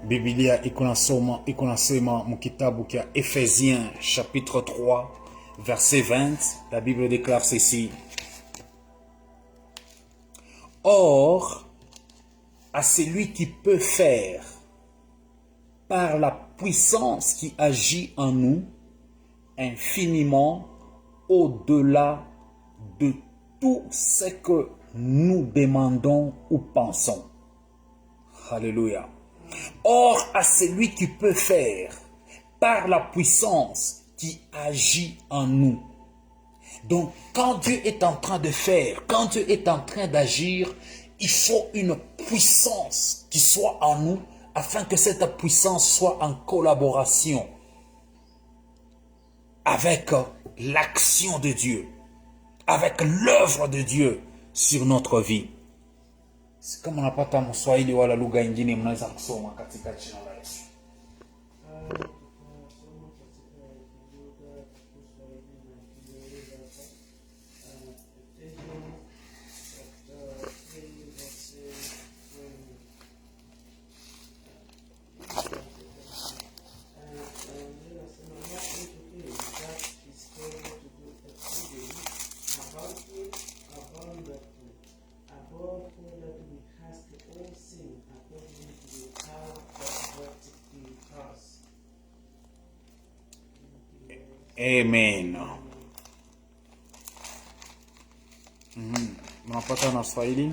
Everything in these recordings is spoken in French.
Biblia iko nasema mu kitabu kia Ephésiens chapitre 3 verset 20, la Bible déclare ceci: Or, à celui qui peut faire, par la puissance qui agit en nous, infiniment au-delà de tout ce que nous demandons ou pensons. Alléluia. Or, à celui qui peut faire, par la puissance qui agit en nous. Donc, quand Dieu est en train de faire, quand Dieu est en train d'agir, il faut une puissance qui soit en nous, afin que cette puissance soit en collaboration avec l'action de Dieu, avec l'œuvre de Dieu sur notre vie. Kama unapata Mswahili wala lugha nyingine, mnaweza kusoma katika jina la Yesu. Amen. Mnapata na Swahili?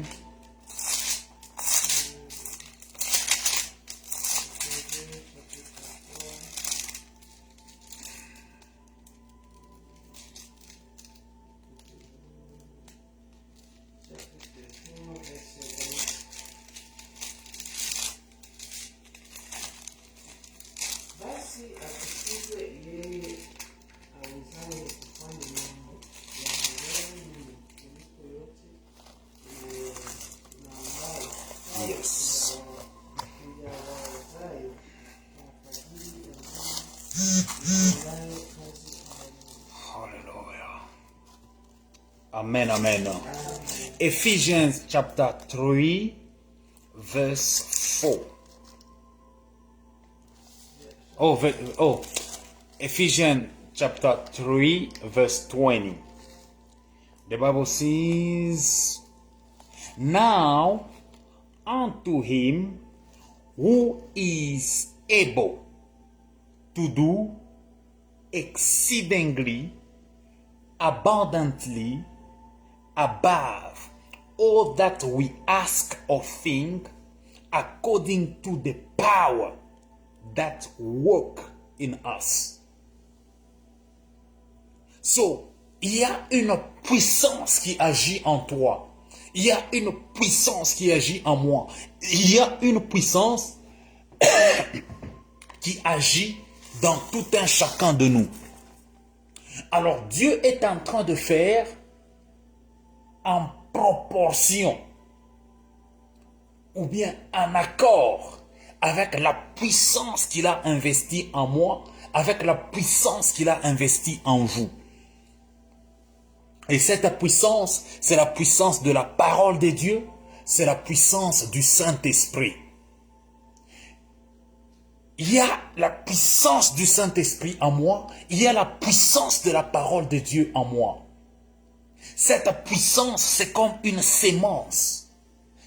Yes. Hallelujah. Amen, amen. Ephesians chapter 3 verse 4. Ephesians chapter 3 verse 20. The Bible says, Now unto him who is able to do exceedingly abundantly above all that we ask or think, according to the power that work in us. So, il y a une puissance qui agit en toi. Il y a une puissance qui agit en moi. Il y a une puissance qui agit dans tout un chacun de nous. Alors Dieu est en train de faire en proportion ou bien en accord avec la puissance qu'il a investie en moi, avec la puissance qu'il a investie en vous. Et cette puissance, c'est la puissance de la parole de Dieu, c'est la puissance du Saint-Esprit. Il y a la puissance du Saint-Esprit en moi, il y a la puissance de la parole de Dieu en moi. Cette puissance, c'est comme une sémence,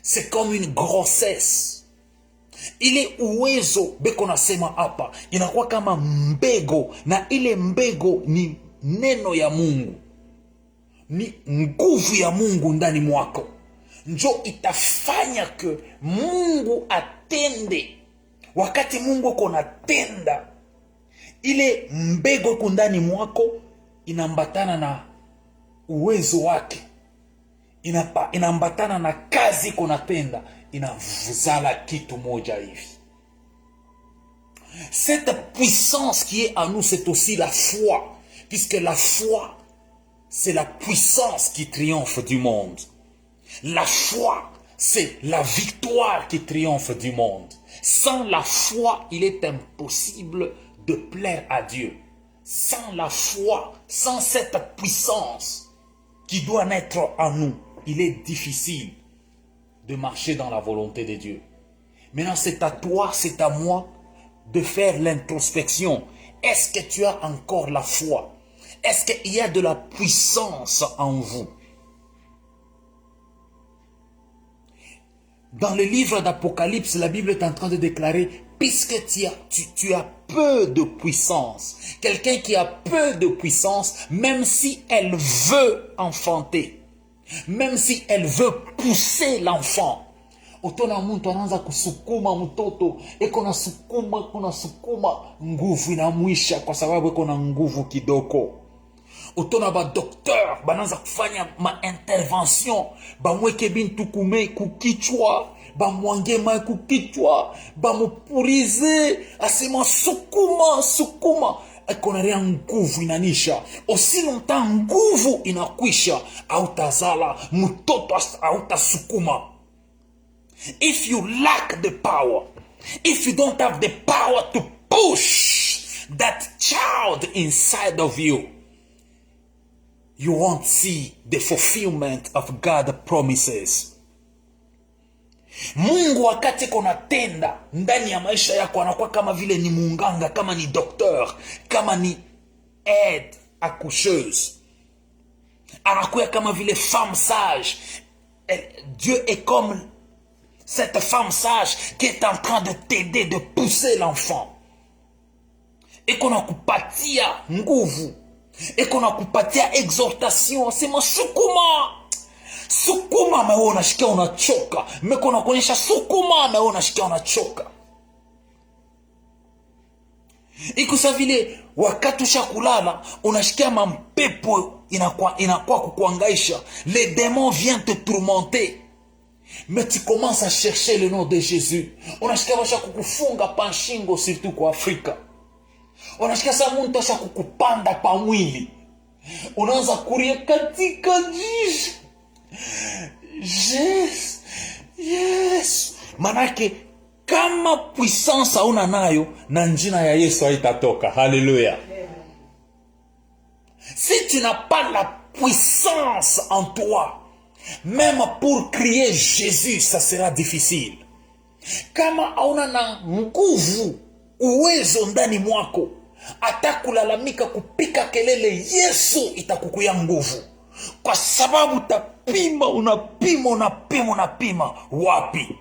c'est comme une grossesse. Ile uwezo beko nasema hapa, inakuwa kama mbego, na ile mbego ni neno ya Mungu. Ni nguvu ya Mungu ndani mwako. Njo itafanya ke Mungu atende. Wakati Mungu uko natenda, ile mbego iko ndani mwako inambatana na uwezo wake. Inambatana na kazi iko natenda, inavuzala kitu moja hivi. Cette puissance qui est en nous, c'est aussi la foi, puisque la foi, c'est la puissance qui triomphe du monde. La foi, c'est la victoire qui triomphe du monde. Sans la foi, il est impossible de plaire à Dieu. Sans la foi, sans cette puissance qui doit naître en nous, il est difficile de marcher dans la volonté de Dieu. Maintenant, c'est à toi, c'est à moi de faire l'introspection. Est-ce que tu as encore la foi? Est-ce qu'il y a de la puissance en vous? Dans le livre d'Apocalypse, la Bible est en train de déclarer, puisque tu as peu de puissance, quelqu'un qui a peu de puissance, même si elle veut enfanter, même si elle veut pousser l'enfant, utona muntu anaanza kusukuma mtoto, eko nasukuma, nguvu inamwisha kwa sababu eko na nguvu kidogo. Utona ba docteur bananza kufanya ma intervention, bamweke bintu kukichwa, bamwange mai kukichwa, bamupulize, asema sukuma, ekonaria nguvu inanisha. Osi longtemps nguvu inakwisha, autazala mtoto autasukuma. If you lack the power, if you don't have the power to push that child inside of you, you won't see the fulfillment of God's promises. Mungu wakati kuna tenda ndani ya maisha yako anakuwa kama vile ni munganga, kama ni docteur, kama ni aide accoucheuse. Anakuwa kama vile femme sage. Dieu est comme cette femme sage qui est en train de t'aider, de pousser l'enfant. Et qu'on a kupatia nguvu. Et qu'on a kupatia exhortation. Sema sukuma mewe unashikia unachoka. Meko na kuonyesha sukuma mewe unashikia unachoka. Ikusa vile wakati ushakulala unashikia mampepo inakuwa kukuangaisha. Les démons viennent te tourmenter. Mais tu commences à chercher le nom de Jésus. Unashikia washa kukufunga panshingo, surtout kwa Afrika. Unashikia sa muntu washa kukupanda pa mwili. Unaanza kuria katika jisho. Yes. Manake kama puissance hauna nayo, na njina ya Yesu haitatoka. Hallelujah. Si tu n'as pas la puissance en toi, même pour crier Jésus, ça sera difficile. Kama hauna na nguvu, uwezo ndani mwako, hata kulalamika kupika kelele Yesu itakukuya nguvu. Kwa sababu utapima, unapima wapi?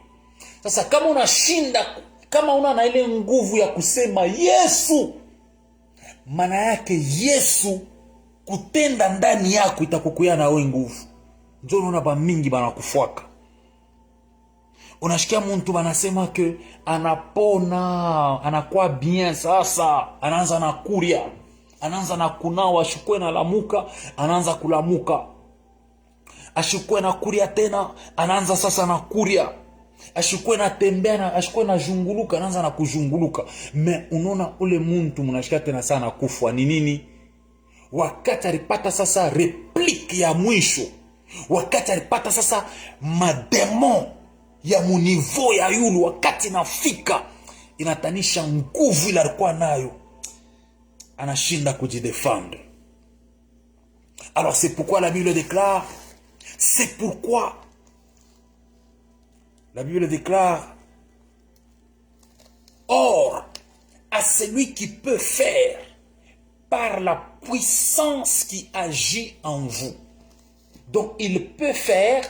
Sasa kama unashinda, kama una na ile nguvu ya kusema Yesu, maana yake Yesu kutenda ndani yako itakukuya na wewe nguvu. Ndio unaona ba mingi banakufuaka. Unashikia mtu banasema ke anapona, anakuwa bien, sasa anaanza na kuria, anaanza na kunawa, ashukwe na lamuka, anaanza kulamuka. Ashukwe na kuria tena, anaanza sasa na kuria. Ashukwe na tembea, ashukwe na junguluka, anaanza na kujunguluka. Me unaona ule muntu mnashikia tena sana kufa ni nini? Wakati alipata sasa replike ya mwisho, wakati alipata sasa mademon ya munivo ya yulu, wakati nafika inatanisha nguvu ile alikuwa nayo, anashinda kujidefendre. Alors c'est pourquoi la Bible déclare, c'est pourquoi la Bible déclare, or à celui qui peut faire par la puissance qui agit en vous. Donc il peut faire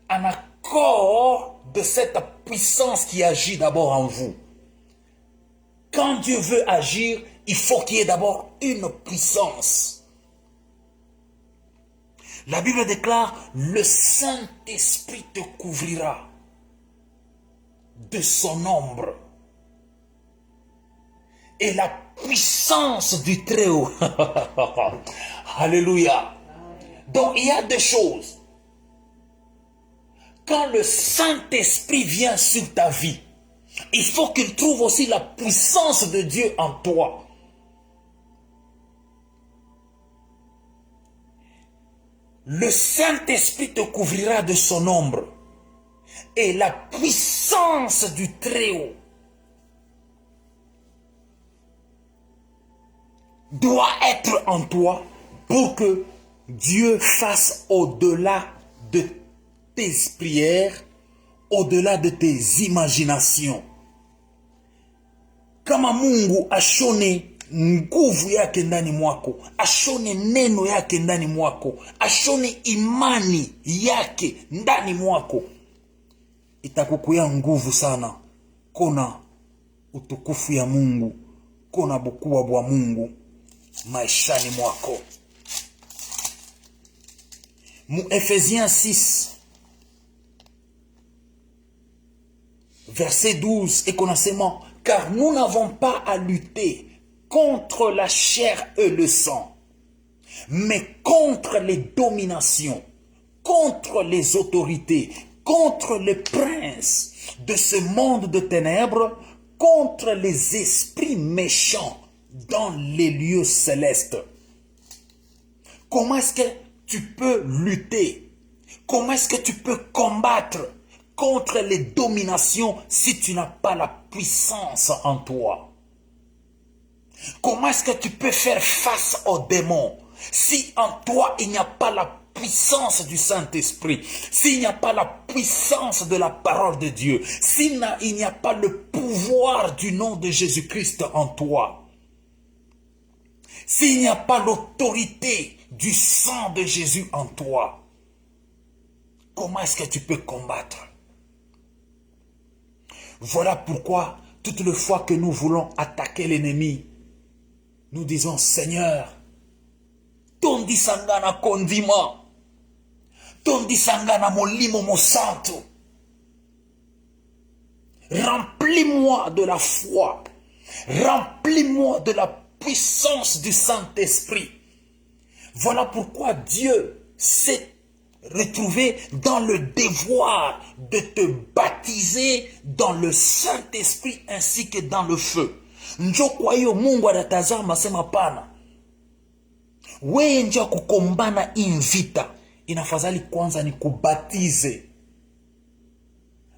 en accord de cette puissance qui agit d'abord en vous. Quand Dieu veut agir, il faut qu'il y ait d'abord une puissance. La Bible déclare, le Saint-Esprit te couvrira de son ombre. Et la puissance du Très-Haut. Alléluia. Donc il y a deux choses. Quand le Saint-Esprit vient sur ta vie, il faut qu'il trouve aussi la puissance de Dieu en toi. Le Saint-Esprit te couvrira de son ombre. Et la puissance du Très-Haut doit être en toi pour que Dieu fasse au-delà de tes prières, au-delà de tes imaginations. Kama Mungu ashone nguvu yake ndani mwako, ashone neno yake ndani mwako, ashone imani yake ndani mwako, itakukuya nguvu sana kona utukufu ya Mungu, kona bukua bwa Mungu maishani mwako. Mu Ephésiens 6 verset 12 et commencement, car nous n'avons pas à lutter contre la chair et le sang, mais contre les dominations, contre les autorités, contre les princes de ce monde de ténèbres, contre les esprits méchants dans les lieux célestes. Comment est-ce que tu peux lutter? Comment est-ce que tu peux combattre contre les dominations si tu n'as pas la puissance en toi? Comment est-ce que tu peux faire face aux démons si en toi il n'y a pas la puissance du Saint-Esprit, s'il n'y a pas la puissance de la parole de Dieu, s'il n'y a pas le pouvoir du nom de Jésus-Christ en toi, s'il n'y a pas l'autorité du sang de Jésus en toi, comment est-ce que tu peux combattre? Voilà pourquoi, toutes les fois que nous voulons attaquer l'ennemi, nous disons, Seigneur, tondi sangana kondima, tondi sangana molimo mosanto, remplis-moi de la foi, remplis-moi de la puissance du Saint-Esprit. Voilà pourquoi Dieu s'est retrouvé dans le devoir de te baptiser dans le Saint-Esprit ainsi que dans le feu. Njo kwa hiyo Mungu anatazama sema pana, wewe njo kukombana invita, inafadhali kwanza ni kubatize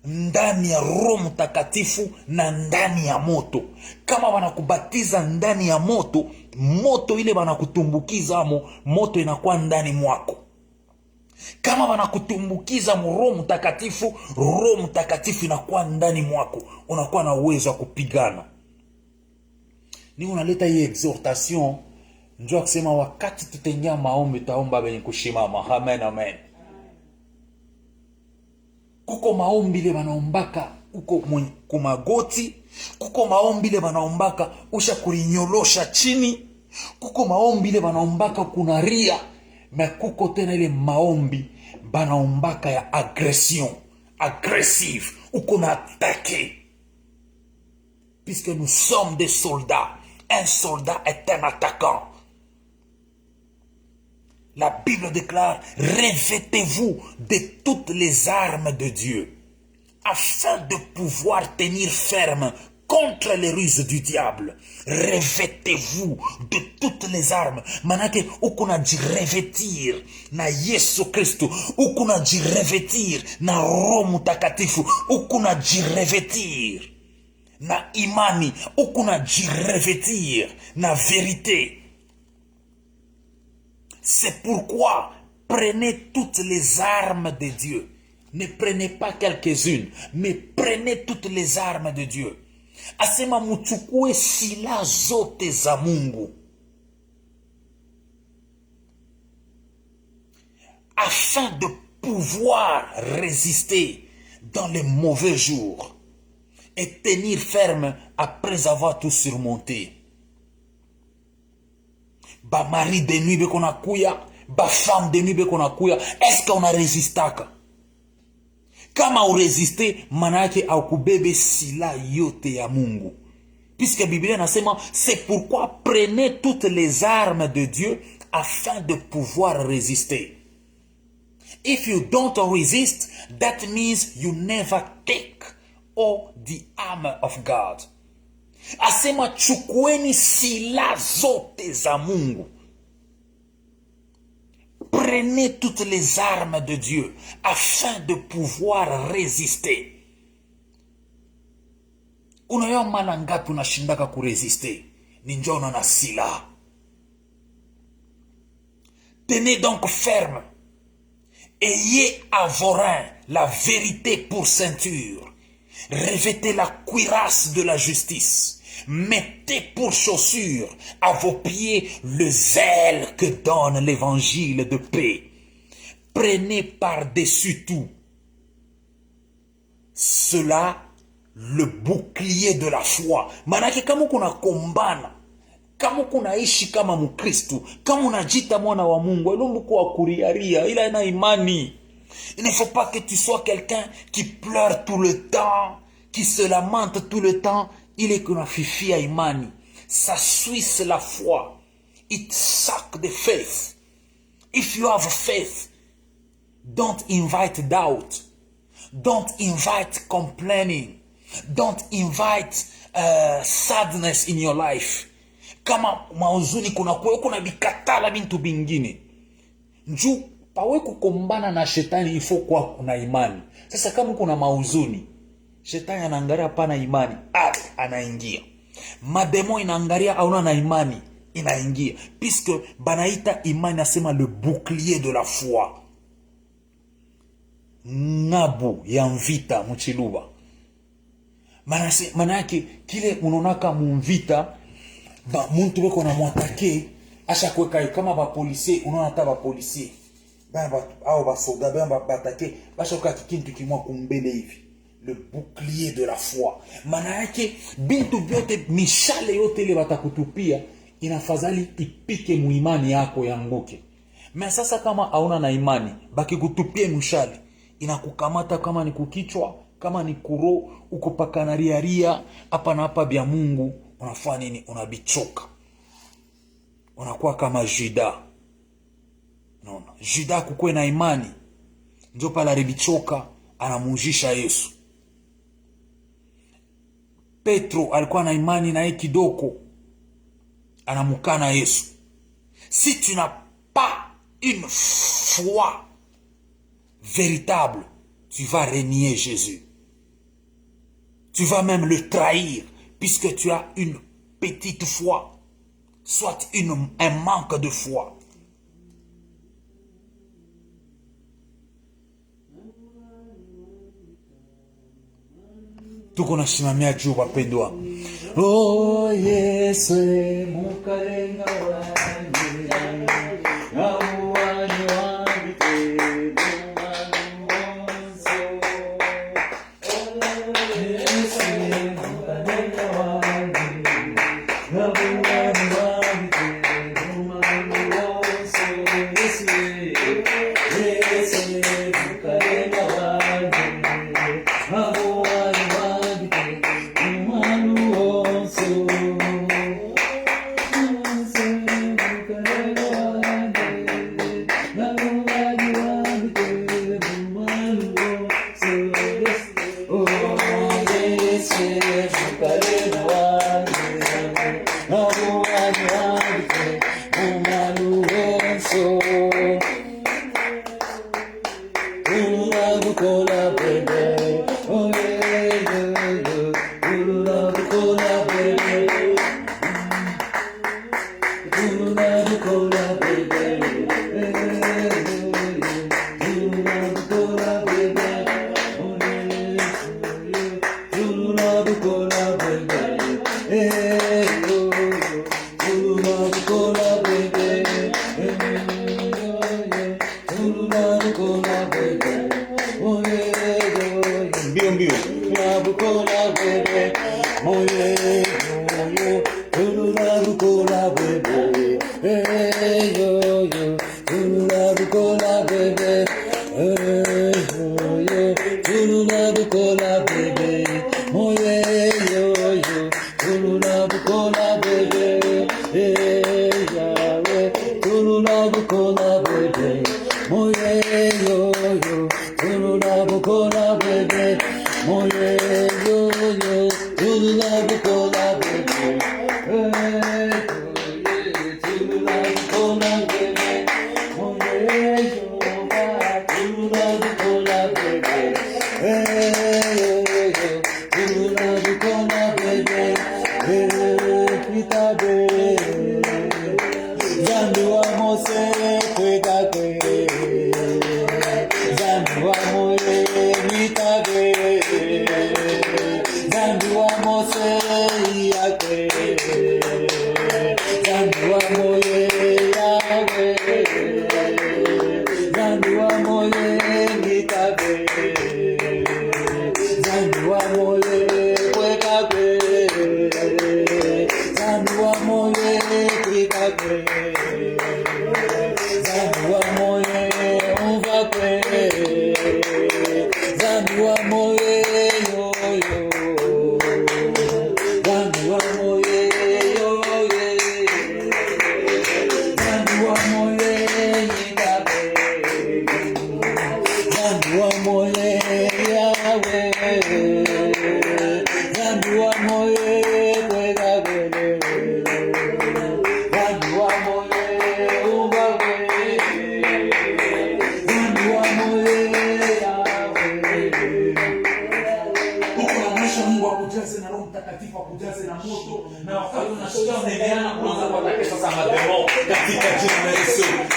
ndani ya Roho Mtakatifu na ndani ya moto. Kama wanakubatiza ndani ya moto, moto ile wanakutumbukiza amo, moto inakuwa ndani mwako. Kama wanakutumbukiza Roho Mtakatifu, Roho Mtakatifu inakuwa ndani mwako, unakuwa na uwezo wa kupigana. Ni unaleta hii exhortation, njoo kusema wakati tutengia maombi taomba benye kushimama. Amen, amen. Kuko maombi le wanaombaka uko kumagoti, kuko maombi le wanaombaka usha kurinyolosha chini, kuko maombi le wanaombaka kunaria, na kuko tena ile maombi banaombaka ya agression, agressive, uko na attaquer. Puisque nous sommes des soldats, un soldat est un attaquant. La Bible déclare, revêtez-vous de toutes les armes de Dieu, afin de pouvoir tenir ferme contre les ruses du diable. Revêtez-vous de toutes les armes. Manake ukuna ji revêtir na Yesu Kristo, ukuna ji revêtir na Roho Mtakatifu, ukuna ji revêtir na imani, ukuna ji revêtir na vérité. C'est pourquoi prenez toutes les armes de Dieu. Ne prenez pas quelques-unes, mais prenez toutes les armes de Dieu. Asema muchukue sila zote za Mungu, afin de pouvoir résister dans les mauvais jours et tenir ferme après avoir tout surmonté. Ba mari de nuit beko na kuya, ba femme de nuit beko na kuya, est-ce qu'on a résistaka? Kama ou résister, manake au kubebe sila yote ya Mungu. Puisque Bible nasema, c'est pourquoi prenez toutes les armes de Dieu afin de pouvoir résister. If you don't resist, that means you never take all the armor of God. Asema chukueni sila zote za Mungu. Prenez toutes les armes de Dieu afin de pouvoir résister. Unayo mara ngapi unashindaka kuresiste? Ni njoo na sila. Tenez donc ferme. Ayez à vos reins la vérité pour ceinture. Revêtez la cuirasse de la justice. Mettez pour chaussure à vos pieds le zèle que donne l'évangile de paix. Prenez par-dessus tout cela le bouclier de la foi. Manake kama kuna kombana, kama kuna ishi kama Mkristo, kama unajita mwana wa Mungu, ilombu kwa kuriaria, ila ina imani. Il ne faut pas que tu sois quelqu'un qui pleure tout le temps, qui se lamente tout le temps. Il est qu'on a fifi à imani. Ça suisse la foi. It suck the faith. If you have faith, don't invite doubt. Don't invite complaining. Don't invite sadness in your life. Kama mauzuni kuna bikatala bintu bingine. Njoo pawe kukombana na shetani ifo kwa kuna imani. Sasa kama kuna mauzuni, shetani anaangalia pana imani, anaingia. Mademo inaangalia hauna na imani, inaingia. Puisque banaita imani nasema le bouclier de la foi. Ngabu ya mvita mchiluba. Manake kile unonaka mvita, muntu weko na mwatake, asha kweka kama ba policier, unona ta ba policier. Au ba soldat, batake, basha kwa kikintu kimwa kumbele hivi. Le bouclier de la foi. Manake bintu byote mishale yote ile batakutupia, inafadhali ipike muimani yako yanguke. Mais sasa kama hauna na imani, bakikutupia mshale, inakukamata kama ni kukichwa, kama ni kuro, ukopakana ria hapa na hapa bya Mungu, unafanya nini? Unabichoka. Unakuwa kama Juda. Unaona? Juda kukwe na imani, ndio pala ribichoka, anamujisha Yesu. Petro alikuwa na imani na yeye kidogo, anamukana Yesu. Si tu n'as pas une foi véritable, tu vas renier Jésus. Tu vas même le trahir, puisque tu as une petite foi, soit un manque de foi. Tuko na simamia juu wapendwa. Oh Yesu mukalenga wangu, awani wabite mumanzo. Oh Yesu mukalenga wangu, awani wabite mumanzo. Yesu mukalenga wangu, Zambi wa moye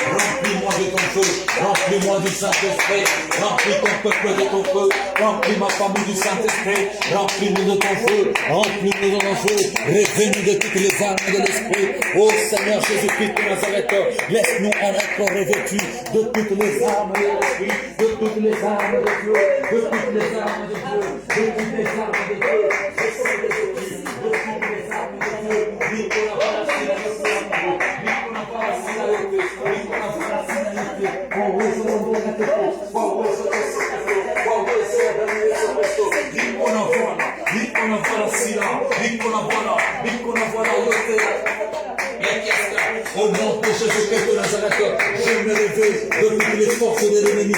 Remplis-moi de ton feu, remplis-moi du Saint-Esprit, remplis ton peuple de ton feu, remplis ma famille du Saint-Esprit, remplis-nous de ton feu, remplis-nous de ton feu, réveille-nous de toutes les armes de l'Esprit. Ô Seigneur Jésus-Christ de Nazareth, laisse-nous en être revêtus de toutes les armes de l'Esprit, de toutes les armes de Dieu, de toutes les armes de Dieu, de toutes les armes de Dieu, au nom de Jésus-Christ de Nazareth, je me réveille de toutes les forces de l'ennemi.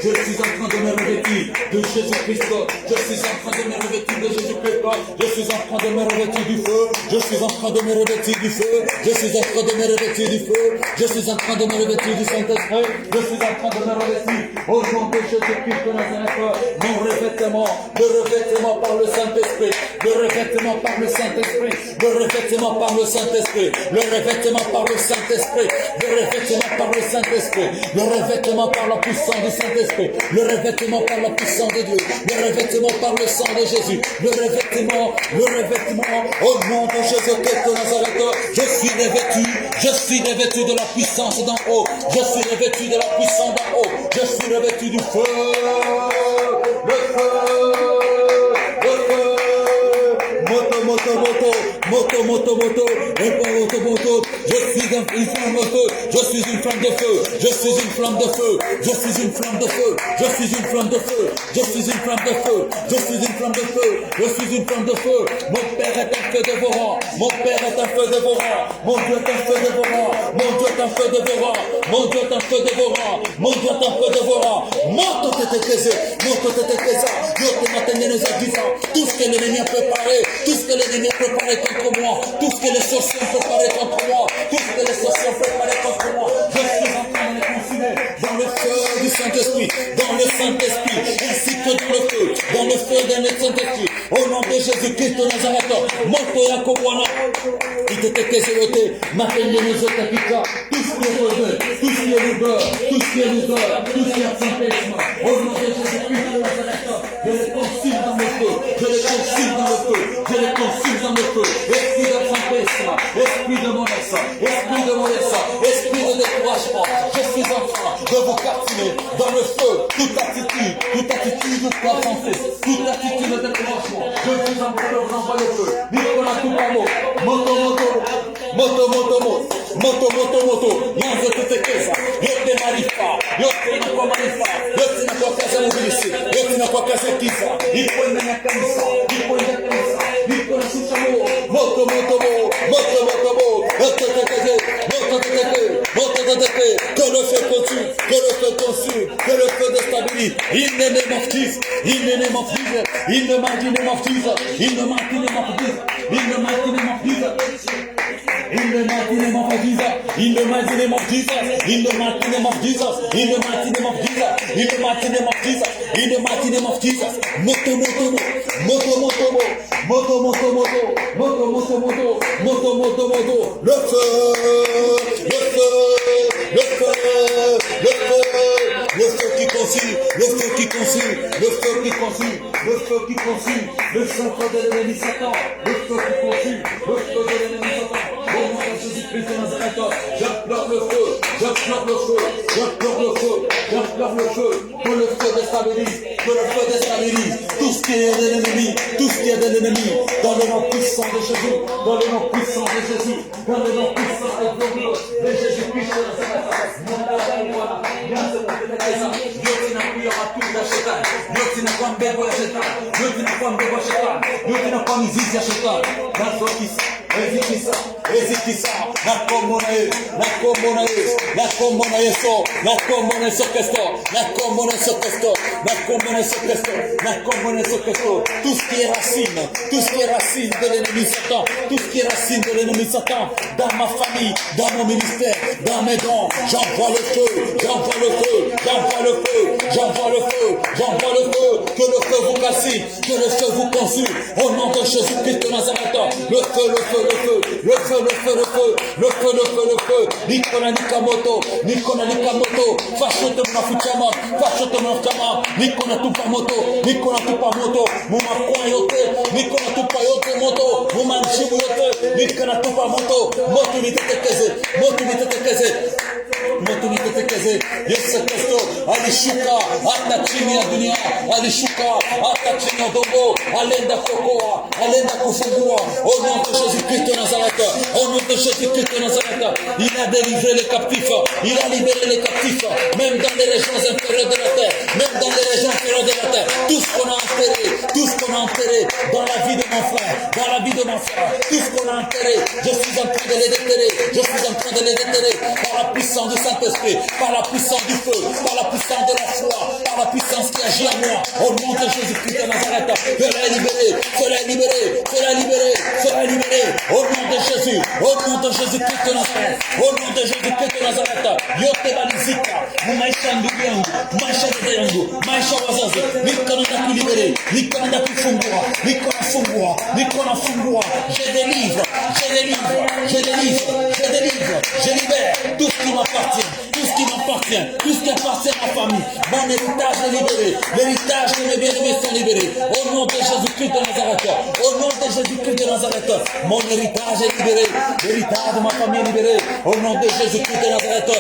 Je suis en train de me revêtir de Jésus-Christ. Je suis en train de me revêtir de Jésus-Christ. Je suis en train de me revêtir du feu. Je suis en train de me revêtir du feu. Je suis en train de me revêtir du feu. Je suis en train de me revêtir du Saint-Esprit. Je suis en train de me revêtir au nom de Jésus-Christ de Nazareth. Mon revêtement, le revêtement par le Saint-Esprit, le revêtement par le Saint-Esprit, le revêtement par le Saint-Esprit, le revêtement par le Saint-Esprit, le revêtement par le Saint-Esprit, le revêtement par la puissance du Saint-Esprit, le revêtement par la puissance de Dieu, le revêtement par le sang de Jésus, le revêtement au nom de Jésus-Christ de Nazareth. Je suis revêtu de la puissance d'en haut, je suis revêtu de la puissance d'en haut, je suis revêtu du feu, le feu, le feu. Moto, je suis une flamme de feu, je suis une flamme de feu, je suis une flamme de feu, je suis une flamme de feu, je suis une flamme de feu, je suis une flamme de feu, je suis une flamme de feu, je suis une flamme de feu. Mon Père est un feu dévorant, mon Père est un feu dévorant, mon Dieu est un feu dévorant, mon Dieu est un feu dévorant, mon Dieu est un feu dévorant, mon Dieu est un feu dévorant. Monte tes caisses, Dieu te matin nous avisant, tout ce que l'ennemi a préparé, tout ce que l'ennemi a préparé contre moi, tout ce que les sorciers ont préparé contre moi, tout ce que les sorciers ont préparé contre moi, je suis en train de les consumer dans le feu du Saint-Esprit, dans le Saint-Esprit, ainsi que dans le feu de Saint-Esprit, au nom de Jésus-Christ de Nazareth. Moto Yakobwana, il te kézéloté, m'appelle les Zotapika, tout ce qui est revenu, tout ce qui est lourdeur, tout ce qui est lourdeur, tout ce qui est absentéisme, au nom de Jésus-Christ de Nazareth, je les consume dans le feu, je les consume dans le feu, je les consume dans le feu. Esprit d'absentéisme, esprit de mollesse, esprit de mollesse, esprit de découragement, je suis en train de vous capturer dans le feu, toute attitude d'absentéisme, toute attitude de découragement, je suis en train de vous envoyer le feu. Nicolas Toupamo, moto, yanzo toute kesa, yote marifa, yote inakuwa marifa, yote inakuwa kazi ya mobilisi, yote inakuwa kazi ya kisa, ipo ndani ya kanisa, ipo ndani ya kanisa, ipo na sushamo, moto, que le feu consume, que le feu déstabilise, in the name of Jesus, in the name of Jesus, in the mighty name of Jesus, in the mighty name of Jesus, in the mighty name of Jesus. In the mighty name of Jesus, in the mighty name of Jesus, in the mighty name of Jesus, in the mighty name of Jesus, in the mighty name of Jesus, in the mighty name of Jesus. Moto, le feu, le feu qui consume, le feu qui consume, le feu qui consume, le feu qui consume, le centre de l'ennemi Satan, le feu qui consume, le feu de l'ennemi Satan. Au nom de Jésus-Christ de Nazareth, j'implore le feu, j'implore le feu, j'implore le feu, j'implore le feu, que le feu déstabilise, tout ce qui est de l'ennemi, tout ce qui est de l'ennemi, dans le nom puissant de Jésus, dans le nom puissant de Jésus, dans le nom puissant et glorieux de Jésus-Christ de Nazareth. Yote inakuwa tu ya shetani, yote inakuwa mbegu ya shetani, yote inakuwa mbegu ya shetani, yote inakuwa mizizi ya shetani. That's what he said. ezikisa, ezikisa, na kombo na ye, na kombo na ye, na kombo na Yesu, na kombo na Yesu Kristo, na kombo na Yesu Kristo, na kombo na Yesu Kristo, na kombo na Yesu Kristo. Tout ce qui est racine de l'ennemi Satan, tout ce qui est racine de l'ennemi Satan, dans ma famille, dans mon ministère, dans mes dons, j'envoie le feu, j'envoie le feu, j'envoie le feu, j'envoie le feu, j'envoie le feu, que le feu vous calcine, que le feu vous consume, au nom de Jésus-Christ de Nazareth, le feu, le feu, le feu, le feu, le feu, le feu, le feu, le feu, le feu, Nikona Nikamoto, Nikona Nikamoto, fashote mnafuchama, fashote mnafuchama, Nikona tupa moto, Nikona tupa moto, muma kwa yote, Nikona tupa yote moto, muma njibu yote, Nikona tupa moto, moto nitetekeze, moto nitetekeze, moto nitetekeze, Yesu Kristo, alishuka, hata chini ya dunia, alishuka, hata chini ya dongo, alenda kokoa, alenda kufungua, au nom de Jésus-Christ de Nazareth, au nom de Jésus-Christ de Nazareth, il a délivré les captifs, il a libéré les captifs, même dans les régions inférieures de la terre, même dans les régions inférieures de la terre, tout ce qu'on a enterré, tout ce qu'on a enterré dans la vie de mon frère, dans la vie de mon frère, tout ce qu'on a enterré, je suis en train de les déterrer, je suis en train de les déterrer par la puissance du Saint-Esprit, par la puissance du feu, par la puissance de la foi, par la puissance qui agit en moi, au nom de Jésus-Christ de Nazareth, cela est libéré, cela est libéré, cela est libéré, cela est libéré, au nom de Jésus, au nom de Jésus-Christ de Nazareth, au nom de Jésus-Christ de Nazareth, yote balizika, maisha ndugu yangu, maisha dada yangu, maisha wazazi, niko na kulibere, niko na kufungua, niko na fungua, niko na fungua, je délivre, je délivre, je délivre, je délivre, je libère tout ce qui m'appartient, tout ce qui m'appartient, tout ce qui appartient à ma famille, mon héritage est libéré, l'héritage de mes bien-aimés sont libérés, au nom de Jésus-Christ de Nazareth, au nom de Jésus-Christ de Nazareth, mon héritage est libéré, l'héritage de ma famille est libéré, au nom de Jésus-Christ de Nazareth.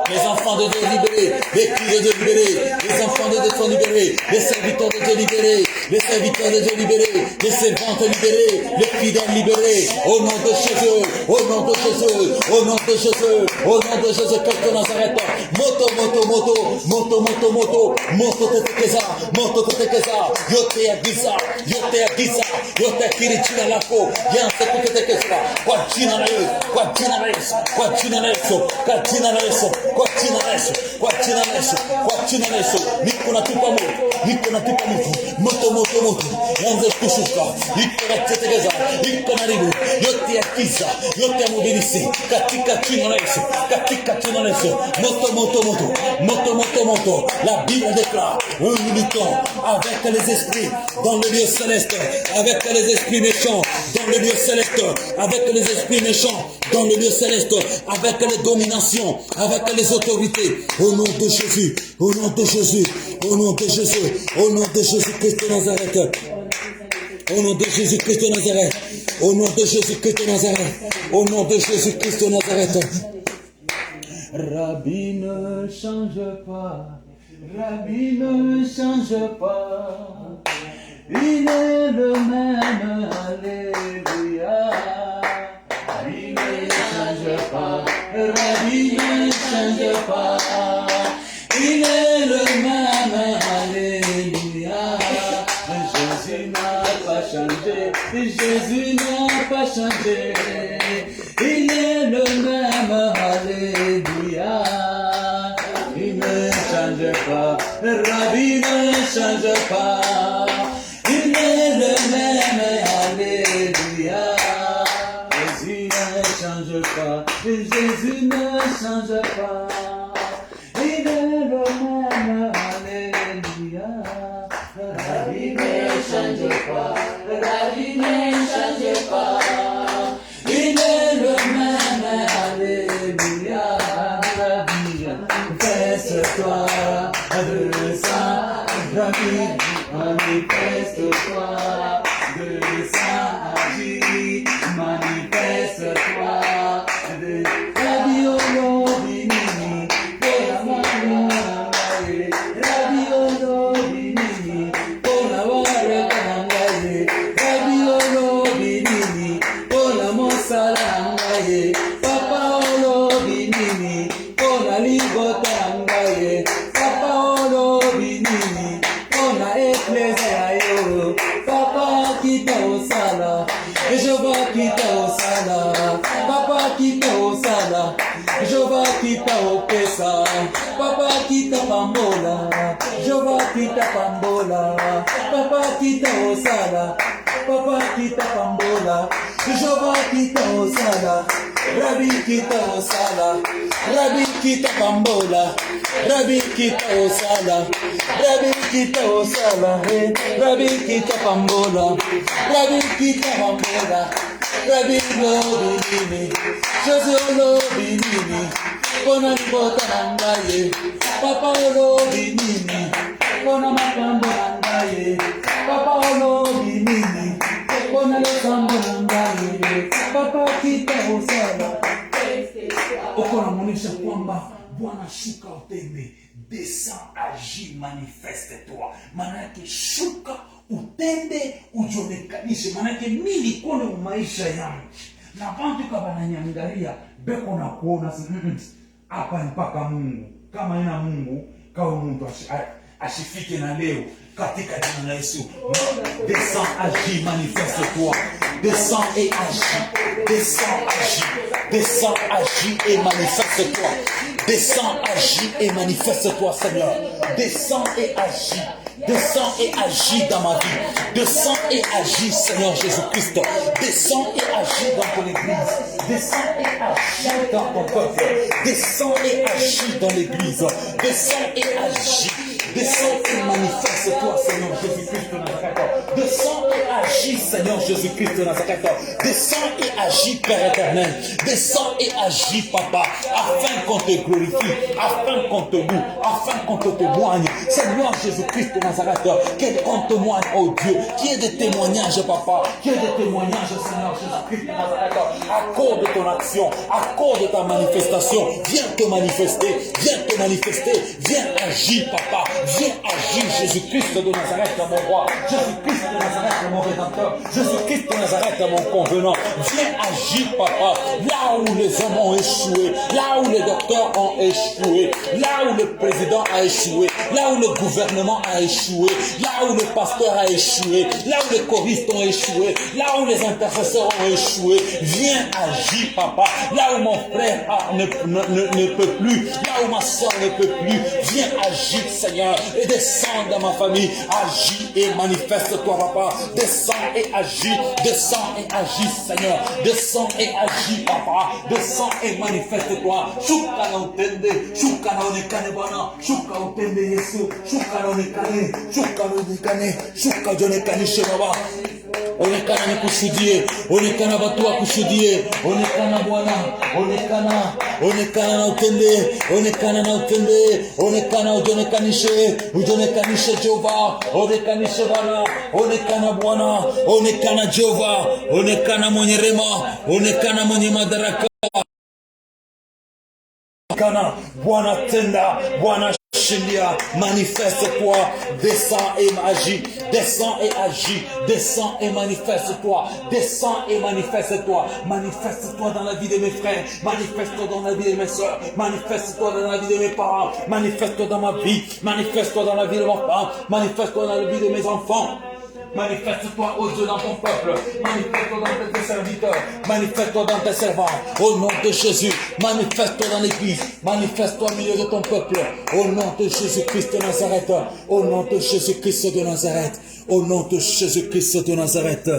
Les enfants de Dieu libérés, les filles de Dieu libérés, les enfants de Dieu sont libérés, les serviteurs de Dieu libérés, les serviteurs de Dieu libérés, les servantes libérées, les fidèles libérés, au nom de Jésus, au nom de Jésus, au nom de Jésus, au nom de Jésus Christ de Nazareth. Moto, moto, moto, moto, moto, moto, moto tetekeza, moto tetekeza, yote ya giza, yote ya giza, yote ya kirichina lako, yanse kutetekeza, kwa jina la Yesu, kwa jina la Yesu, kwa jina la Yesu, kwa jina la Yesu, kwa jina la Yesu, kwa jina la Yesu, kwa jina la Yesu, niko natupa moto, niko natupa moto, moto, moto, moto, yanze kushuka, niko natetekeza, niko naribu, yote ya giza, yote ya mobilisi, katika jina la Yesu, katika jina la Yesu, moto, moto, moto, moto, moto, moto, la Bible déclare, nous luttons avec les esprits dans le lieu céleste, avec les esprits méchants dans le lieu céleste, avec les esprits méchants dans le lieu céleste, avec les dominations, avec les autorités, au nom de Jésus, au nom de Jésus, au nom de Jésus, au nom de Jésus-Christ de Nazareth, au nom de Jésus-Christ de Nazareth, au nom de Jésus-Christ de Nazareth, au nom de Jésus-Christ de Nazareth. Rabbi ne change pas, Rabbi ne change pas, il est le même, alléluia. Rabbi ne change pas, Rabbi ne change pas, il est le même, alléluia. Jésus n'a pas changé, Jésus n'a pas changé, il est le même, alléluia. Il ne change pas, Rabbi ne change pas, il est le même, alléluia. Jésus ne change pas, Jésus ne change pas, il est le même, alléluia. Rabbi ne change pas, Rabbi ne change pas, il est le même, alléluia. Rabbi, manifeste-toi de ça, Rabbi, manifeste-toi de ça, agis, manifeste-toi de Rabbi Olobinini, pour la Marie, Rabbi Olobinini, pour la Warekangaye, Rabbi Olobinini, pour la Mosalangaye, Papa Olobinini, pour la Libotangaye, Papa Olobinini, pour la Ecclesia yo, Papa Kita Osala, Jehova kita osala, Papa kita osala, Jehova kita opesa, Papa kita pambola, Jehova kita pambola, Papa kita osala, Papa kita pambola, Jehova kita osala, Rabbi kita osala, Rabbi kita pambola, Rabbi kita osala, Rabbi kita osala, Rabbi kita pambola, Rabbi kita pambola, Rabbi lo binini, Jésus lo binini, Bona bota nangaye, Papa lo binini, Bona makambo nangaye, Papa lo binini, Bona lo sambo nangaye, Papa kita osala. Uko namuonesha kwamba Bwana shuka utende, descend, agis, manifeste-toi. Maana yake shuka utende, ujionekanishe. Maana yake mimi niko na maisha yangu na bantu kabananyangalia beko na kuona hapa mpaka Mungu. Kama ina Mungu kawa mtu ashifike na leo katika jina la Yesu. Descends, agis, manifeste-toi. Descends et agis. Descends, agis. Descends, agis et manifeste-toi. Descends, agis et manifeste-toi, Seigneur. Descends et agis. Descends et agis dans ma vie. Descends et agis, Seigneur Jésus-Christ. Descends et agis dans ton église. Descends et agis dans ton peuple. Descends et agis dans l'église. Descends et agis. Descends et manifeste-toi, Seigneur Jésus-Christ de Nazareth. Descends et agis, Seigneur Jésus-Christ de Nazareth. Descends et agis, Père éternel. Descends et agis, Papa, afin qu'on te glorifie, afin qu'on te loue, afin qu'on te témoigne. Seigneur Jésus-Christ de Nazareth, qu'on témoigne, oh Dieu, qui est des témoignages, Papa, qui est des témoignages, Seigneur Jésus-Christ de Nazareth. Accorde ton action, accorde ta manifestation. Viens te manifester, viens agir, Papa. Viens agir, Jésus-Christ de Nazareth, mon roi. Jésus-Christ de Nazareth, mon rédempteur. Jésus-Christ de Nazareth, mon convenant. Viens agir, Papa, là où les hommes ont échoué, là où les docteurs ont échoué, là où le président a échoué, là où le gouvernement a échoué, là où le pasteur a échoué, là où les choristes ont échoué, là où les intercesseurs ont échoué. Viens agir, Papa, là où mon frère ne peut plus, là où ma soeur ne peut plus. Viens agir, Seigneur, et descends dans ma famille. Agis et manifeste-toi, Papa. Descends et agis, Seigneur. Descends et agis, Papa. Descends et manifeste-toi. Shuka na utende, shuka na onekane Bwana, shuka utende Yesu, shuka na onekane, shuka jonekanishe Baba. Onekana nikushuhudie, onekana watu wakushuhudie, onekana Bwana, onekana na utende, onekana ujonekanishe Jehova, onekanishe Bwana, onekana Bwana, onekana Jehova, onekana mwenye rema, onekana mwenye madaraka. Bwana tenda, Bwana shindia, manifeste-toi, descends et agis, descends et agis, descends et manifeste-toi, descends et manifeste-toi, manifeste-toi dans la vie de mes frères, manifeste-toi dans la vie de mes soeurs, manifeste-toi dans la vie de mes parents, manifeste-toi dans ma vie, manifeste-toi dans la vie de mon père, manifeste-toi dans la vie de mes enfants. Manifeste-toi aux Dieu dans ton peuple. Manifeste-toi dans tes serviteurs. Manifeste-toi dans tes servants. Au nom de Jésus. Manifeste-toi dans l'église. Manifeste-toi au milieu de ton peuple. Au nom de Jésus-Christ de Nazareth. Au nom de Jésus-Christ de Nazareth. Au nom de Jésus-Christ de Nazareth.